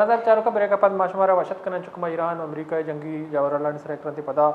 Manazar Charuka Berekapad Mashmara Vashat Kana Chukma Iran Amerika Jangi Jawaharlal Srekranti Pada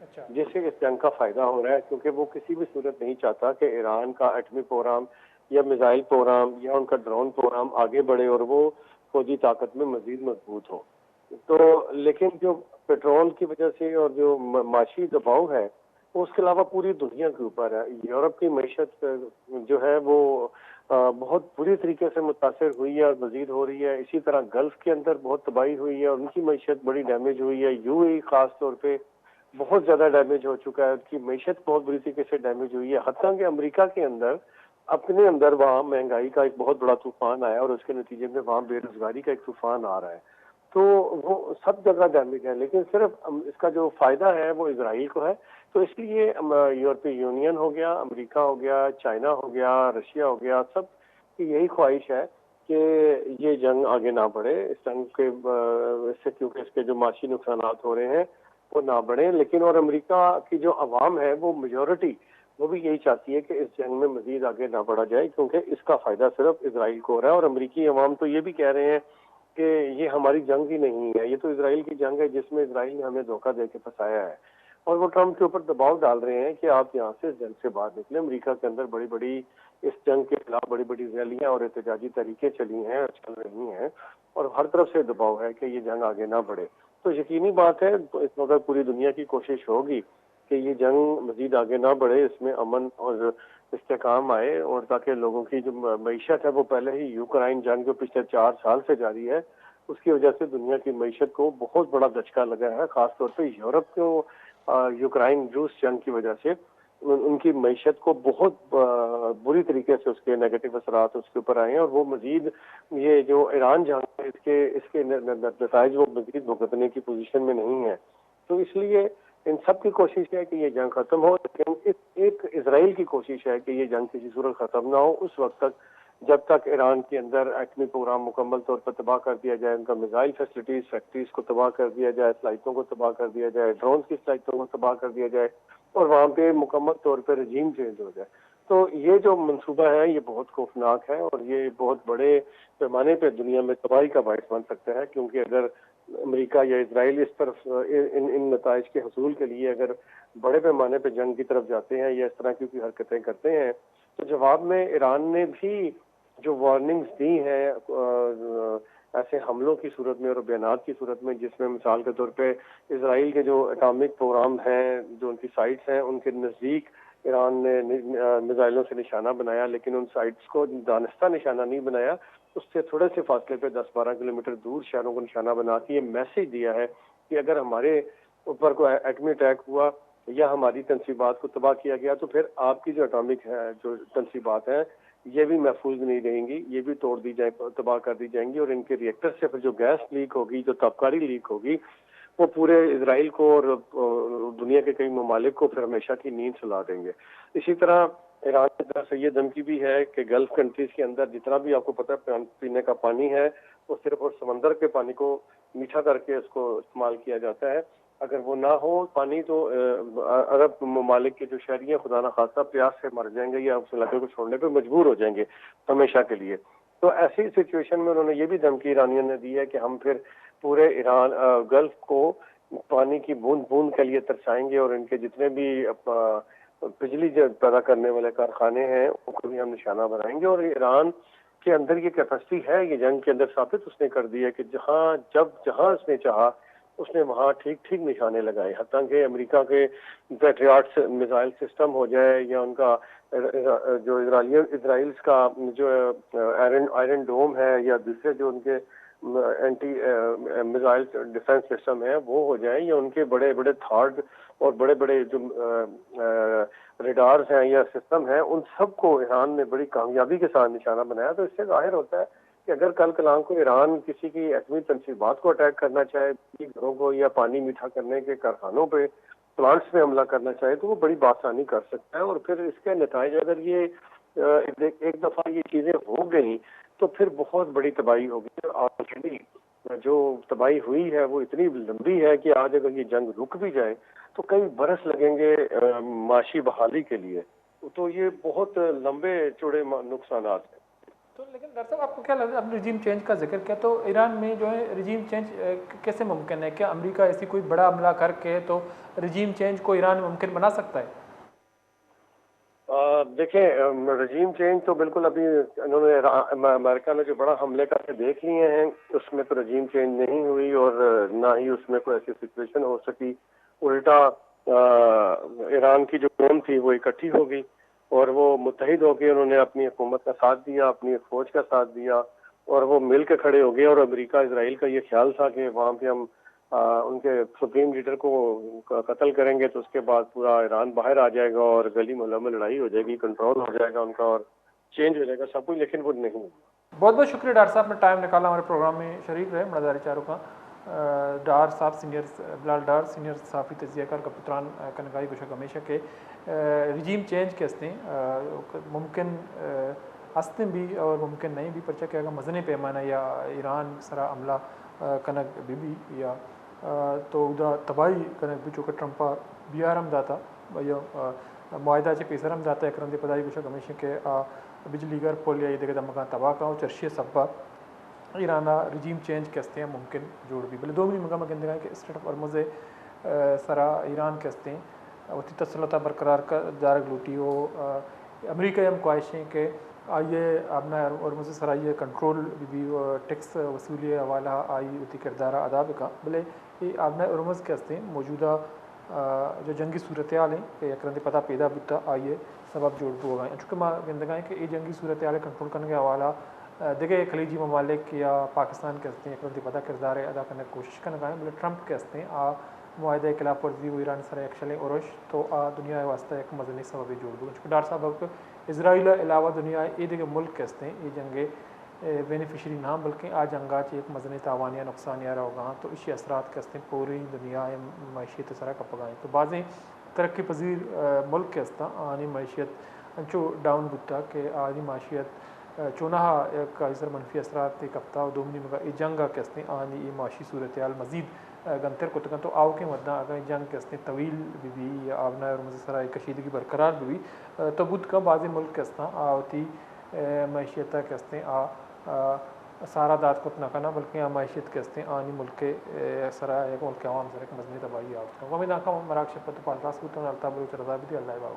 اچھا جس سے اس جنگ کا فائدہ ہو رہا ہے، کیونکہ وہ کسی بھی صورت نہیں چاہتا کہ ایران کا ایٹمی پروگرام یا میزائل پروگرام یا ان کا ڈرون پروگرام آگے بڑھے اور وہ فوجی طاقت میں مزید مضبوط ہو۔ تو لیکن جو پیٹرول کی وجہ سے اور جو معاشی دباؤ ہے وہ اس کے علاوہ پوری دنیا کے اوپر ہے۔ یورپ کی معیشت جو ہے وہ بہت بری طریقے سے متاثر ہوئی ہے اور مزید ہو رہی ہے۔ اسی طرح گلف کے اندر بہت تباہی ہوئی ہے اور ان کی معیشت بڑی ڈیمیج ہوئی ہے۔ یو اے ای خاص طور پہ بہت زیادہ ڈیمیج ہو چکا ہے، ان کی معیشت بہت بری طریقے سے ڈیمیج ہوئی ہے، حتیٰ کہ امریکہ کے اندر اپنے اندر وہاں مہنگائی کا ایک بہت بڑا طوفان آیا اور اس کے نتیجے میں وہاں بے روزگاری کا ایک طوفان آ رہا ہے۔ تو وہ سب جگہ ڈیمیج ہے، لیکن صرف اس کا جو فائدہ ہے وہ اسرائیل کو ہے۔ تو اس لیے یورپی یونین ہو گیا، امریکہ ہو گیا، چائنا ہو گیا، رشیا ہو گیا، سب کی یہی خواہش ہے کہ یہ جنگ آگے نہ بڑھے، اس جنگ کے اس سے، کیونکہ اس کے جو معاشی نقصانات ہو رہے ہیں وہ نہ بڑھیں۔ لیکن اور امریکہ کی جو عوام ہے وہ میجورٹی وہ بھی یہی چاہتی ہے کہ اس جنگ میں مزید آگے نہ بڑھا جائے، کیونکہ اس کا فائدہ صرف اسرائیل کو ہو رہا ہے۔ اور امریکی عوام تو یہ بھی کہہ رہے ہیں کہ یہ ہماری جنگ ہی نہیں ہے، یہ تو اسرائیل کی جنگ ہے جس میں اسرائیل نے ہمیں دھوکہ دے کے پھنسایا ہے۔ اور وہ ٹرمپ کے اوپر دباؤ ڈال رہے ہیں کہ آپ یہاں سے اس جنگ سے باہر نکلیں۔ امریکہ کے اندر بڑی بڑی اس جنگ کے خلاف بڑی بڑی ریلیاں اور احتجاجی تحریکیں چلی ہیں اور چل رہی ہیں، اور ہر طرف سے دباؤ ہے کہ یہ جنگ آگے نہ بڑھے۔ تو یقینی بات ہے اس وقت پوری دنیا کی کوشش ہوگی کہ یہ جنگ مزید آگے نہ بڑھے، اس میں امن اور استحکام آئے، اور تاکہ لوگوں کی جو معیشت ہے وہ پہلے ہی یوکرائن جنگ جو پچھلے 4 سال سے جاری ہے اس کی وجہ سے دنیا کی معیشت کو بہت بڑا دھچکا لگا ہے، خاص طور پہ یورپ کو یوکرائن روس جنگ کی وجہ سے ان کی معیشت کو بہت بری طریقے سے اس کے نیگیٹو اثرات اس کے اوپر آئے ہیں، اور وہ مزید یہ جو ایران جنگ ہے اس کے نتائج وہ مزید بھگتنے کی پوزیشن میں نہیں ہے۔ تو اس لیے ان سب کی کوشش ہے کہ یہ جنگ ختم ہو، لیکن ایک اسرائیل کی کوشش ہے کہ یہ جنگ کسی صورت ختم نہ ہو اس وقت تک جب تک ایران کے اندر ایٹمی پروگرام مکمل طور پر تباہ کر دیا جائے، ان کا میزائل فیکٹریز کو تباہ کر دیا جائے، فلائٹوں کو تباہ کر دیا جائے، ڈرونز کی فلائٹوں کو تباہ کر دیا جائے، اور وہاں پہ مکمل طور پہ رجیم چینج ہو جائے۔ تو یہ جو منصوبہ ہے یہ بہت خوفناک ہے، اور یہ بہت بڑے پیمانے پہ دنیا میں تباہی کا باعث بن سکتا ہے، کیونکہ اگر امریکہ یا اسرائیل اس طرف ان نتائج کے حصول کے لیے اگر بڑے پیمانے پہ جنگ کی طرف جاتے ہیں یا اس طرح کی حرکتیں کرتے ہیں، تو جواب میں ایران نے بھی جو وارننگز دی ہیں ایسے حملوں کی صورت میں اور بیانات کی صورت میں، جس میں مثال کے طور پہ اسرائیل کے جو اٹامک پروگرام ہیں، جو ان کی سائٹس ہیں، ان کے نزدیک ایران نے میزائلوں سے نشانہ بنایا، لیکن ان سائٹس کو دانستہ نشانہ نہیں بنایا، اس سے تھوڑے سے فاصلے پہ 10-12 کلومیٹر دور شہروں کو نشانہ بنا کے یہ میسج دیا ہے کہ اگر ہمارے اوپر کوئی ایٹمی اٹیک ہوا یا ہماری تنصیبات کو تباہ کیا گیا تو پھر آپ کی جو اٹامک ہے جو تنصیبات ہیں یہ بھی محفوظ نہیں رہیں گی، یہ بھی توڑ دی جائے، تباہ کر دی جائیں گی، اور ان کے ری ایکٹر سے پھر جو گیس لیک ہوگی، جو تابکاری لیک ہوگی، وہ پورے اسرائیل کو اور دنیا کے کئی ممالک کو پھر ہمیشہ کی نیند سلا دیں گے۔ اسی طرح ایران کی طرف سے یہ دھمکی بھی ہے کہ گلف کنٹریز کے اندر جتنا بھی آپ کو پتہ ہے پینے کا پانی ہے وہ صرف اور سمندر کے پانی کو میٹھا کر کے اس کو استعمال کیا جاتا ہے، اگر وہ نہ ہو پانی تو عرب ممالک کے جو شہری ہیں خدا نخواستہ پیاس سے مر جائیں گے یا اس علاقے کو چھوڑنے پہ مجبور ہو جائیں گے ہمیشہ کے لیے۔ تو ایسی سچویشن میں انہوں نے یہ بھی دھمکی ایرانیوں نے دی ہے کہ ہم پھر پورے ایران گلف کو پانی کی بوند بوند کے لیے ترسائیں گے، اور ان کے جتنے بھی بجلی پیدا کرنے والے کارخانے ہیں ان کو بھی ہم نشانہ بنائیں گے۔ اور ایران کے اندر یہ کیپیسٹی ہے، یہ جنگ کے اندر ثابت اس نے کر دی ہے کہ جہاں اس نے چاہا اس نے وہاں ٹھیک ٹھیک نشانے لگائے، حتیٰ کہ امریکہ کے پیٹریاٹ میزائل سسٹم ہو جائے یا ان کا جو اسرائیل کا جو آئرن ڈوم ہے یا دوسرے جو ان کے اینٹی میزائل ڈیفنس سسٹم ہے وہ ہو جائیں، یا ان کے بڑے بڑے تھارڈ اور بڑے بڑے جو ریڈارز ہیں یا سسٹم ہیں، ان سب کو ایران نے بڑی کامیابی کے ساتھ نشانہ بنایا۔ تو اس سے ظاہر ہوتا ہے کہ اگر کل کلام کو ایران کسی کی ایٹمی تنصیبات کو اٹیک کرنا چاہے، گھروں کو یا پانی میٹھا کرنے کے کارخانوں پہ، پلانٹس پہ حملہ کرنا چاہے، تو وہ بڑی بآسانی کر سکتا ہے، اور پھر اس کے نتائج اگر یہ ایک دفعہ یہ چیزیں ہو گئیں تو پھر بہت بڑی تباہی ہوگی۔ آلریڈی جو تباہی ہوئی ہے وہ اتنی لمبی ہے کہ آج اگر یہ جنگ رک بھی جائے تو کئی برس لگیں گے معاشی بحالی کے لیے، تو یہ بہت لمبے چوڑے نقصانات ہیں۔ تو لیکن ڈاکٹر صاحب آپ کو کیا لگتا ہے، اب رجیم چینج کا ذکر کیا تو ایران میں جو ہے رجیم چینج کیسے ممکن ہے؟ کیا امریکہ ایسی کوئی بڑا حملہ کر کے تو رجیم چینج کو ایران ممکن بنا سکتا ہے؟ دیکھیں رجیم چینج تو بالکل ابھی انہوں نے امریکہ نے جو بڑا حملے کر کے دیکھ لیے ہیں اس میں تو رجیم چینج نہیں ہوئی، اور نہ ہی اس میں کوئی ایسی سچویشن ہو سکی. الٹا ایران کی جو قوم تھی وہ اکٹھی ہو گئی اور وہ متحد ہو کے انہوں نے اپنی حکومت کا ساتھ دیا، اپنی فوج کا ساتھ دیا، اور وہ مل کے کھڑے ہو گئے. اور امریکہ اسرائیل کا یہ خیال تھا کہ وہاں پہ ہم ان کے سپریم لیڈر کو قتل کریں گے تو اس کے بعد پورا ایران باہر آ جائے گا اور گلی محلہ میں لڑائی ہو جائے گی، کنٹرول ہو جائے گا ان کا اور چینج ہو جائے گا سب کچھ، لیکن وہ نہیں. بہت بہت شکریہ ڈاکٹر صاحب نے ٹائم نکالا ہمارے پروگرام میں شریک رہے. مڑداری چاروں کا ڈار صاحب سینئر بلال ڈار سینئر صحافی تجزیہ کار کپتران کنگائی گوشک ہمیشہ کے رجیم چینج کے ہستے ممکن ہستے بھی اور ممکن نہیں بھی، پرچہ کہ اگر مزنی پیمانہ یا ایران سرا عملہ کنک بھی یا تو ادا تباہی کنک بھی چونکہ ٹرمپا بیارم داتا یا معاہدہ چے پیسرم داتا ہے کرندے پدائی گوشک ہمیشہ کے بجلی گر پولیا یہ دیکھتا مکان تباہ کا چرشی سبا ایرانا رجیم چینج کے ہستے ہیں ممکن جوڑ بھی بلے دو منی مقام گندگاہ کہ اسٹیٹ آف ارمز سرا ایران کے ہستے ہیں وتی تسلطہ برقرار کا جارگ لوٹی ہو امریکہ ہم خواہشیں کہ آئیے اپنا ارمز سرا یہ کنٹرول بھی ٹیکس وصولی حوالہ آئی وتی کردارہ ادا کا بلے یہ آبنا ارمز کے ہستے ہیں موجودہ جو جنگی صورتحال ہیں کہ اکرندِ پتہ پیدا بتا آئیے سبب جوڑ بو گئے چونکہ ماں گندگائیں کہ یہ جنگی صورتحال کنٹرول کرنے کے حوالہ دیکھے خلیجی ممالک یا پاکستان کے ہستے ہیں اکرندِ پتہ کردار ادا کرنے کی کوشش کرنے گئے بلے ٹرمپ کے ہستے ہیں معاہدہ خلاف ورزی و ایران سر ایکشل اورش تو دنیا واسطہ ایک مدنی سبب جوڑ بو چونکہ ڈاکٹر صاحب اسرائیل علاوہ دنیا یہ دیکھے ملک کے ہستے ہیں یہ جنگیں بینیفیشری نہ بلکہ جنگا چ ایک مزنی تاوان یا نقصان یا رہا تو اسی اثرات کے ہستے پوری دنیا معیشت سرا کا پگائیں تو بعضیں ترقی پذیر ملک کے ہستا آنی معیشت انچو ڈاؤن بتا کہ آنی معیشت چونہا ایک ازر منفی اثرات کپتا و دومنی مگا ای جنگا کے ہستے آنی ای معاشی صورتحال مزید گنتر کو تکن تو آؤ کے مدہ اگر جنگ کے ہستے طویل بھی یا آبنا اور مزسرا کشیدگی برقرار بھی تو بدھ کا بعض ملک کے ہستا آتی معیشت کے ہستے سارا داد کو نہ بلکہ معیشت کے ہستے آنی ملک کے سرا ایک ملک عوام سر ایک مزنی تباہی آؤت کا وہ میں ناکام مراکش پتہ پالتاس بتوں الطاف بلوچ رضا بھی اللہ باؤ